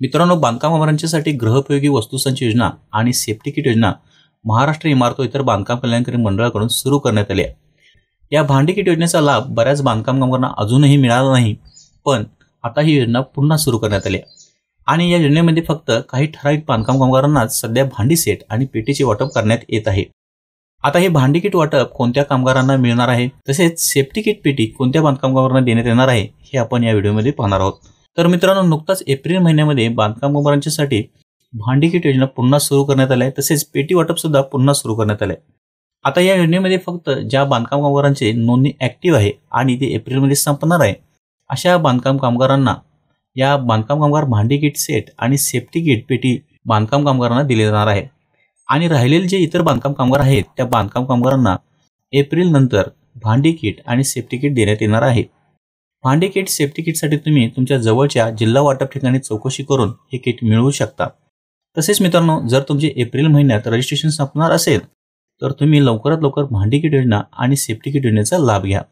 मित्रांनो, बांधकाम कामगारांच्यासाठी गृहोपयोगी वस्तूसंच योजना आणि सेफ्टी किट योजना महाराष्ट्र इमारत व इतर बांधकाम कल्याणकारी मंडळाकडून सुरू करण्यात आली आहे. या भांडी किट योजनेचा लाभ बऱ्याच बांधकाम कामगारांना अजूनही मिळाला नाही, पण आता ही योजना पुन्हा सुरू करण्यात आली आहे. आणि या योजनेमध्ये फक्त काही ठराविक बांधकाम कामगारांनाच सध्या भांडी सेट आणि पेटीचे वाटप करण्यात येत आहे. आता हे भांडी किट वाटप कोणत्या कामगारांना मिळणार आहे, तसेच सेफ्टी किट पेटी कोणत्या बांधकाम कामगारांना देण्यात येणार आहे, हे आपण या व्हिडिओमध्ये पाहणार आहोत. तर मित्रांनो, नुकताच एप्रिल महिन्यामध्ये बांधकाम कामगारांच्यासाठी भांडी किट योजना पुन्हा सुरू करण्यात आली आहे, तसेच पेटी वाटप सुद्धा पुन्हा सुरू करण्यात आले. आता या योजनेमध्ये फक्त ज्या बांधकाम कामगारांची नोंदणी ऍक्टिव्ह आहे आणि ते एप्रिलमध्ये संपणार आहे, अशा बांधकाम कामगारांना या बांधकाम कामगार भांडी किट सेट आणि सेफ्टी किट पेटी बांधकाम कामगारांना दिले जाणार आहे. आणि राहिलेले जे इतर बांधकाम कामगार आहेत, त्या बांधकाम कामगारांना एप्रिल नंतर भांडी किट आणि सेफ्टी किट देण्यात येणार आहे. भांडी किट सेफ्टी किटसाठी तुम्ही तुमच्या जवळच्या जिल्हा वाटप ठिकाणी चौकशी करून हे किट मिळवू शकता. तसेच मित्रांनो, जर तुमचे एप्रिल महिन्यात रजिस्ट्रेशन संपणार असेल तर तुम्ही लवकरात लवकर भांडी किट योजना आणि सेफ्टी किट योजनेचा लाभ घ्या.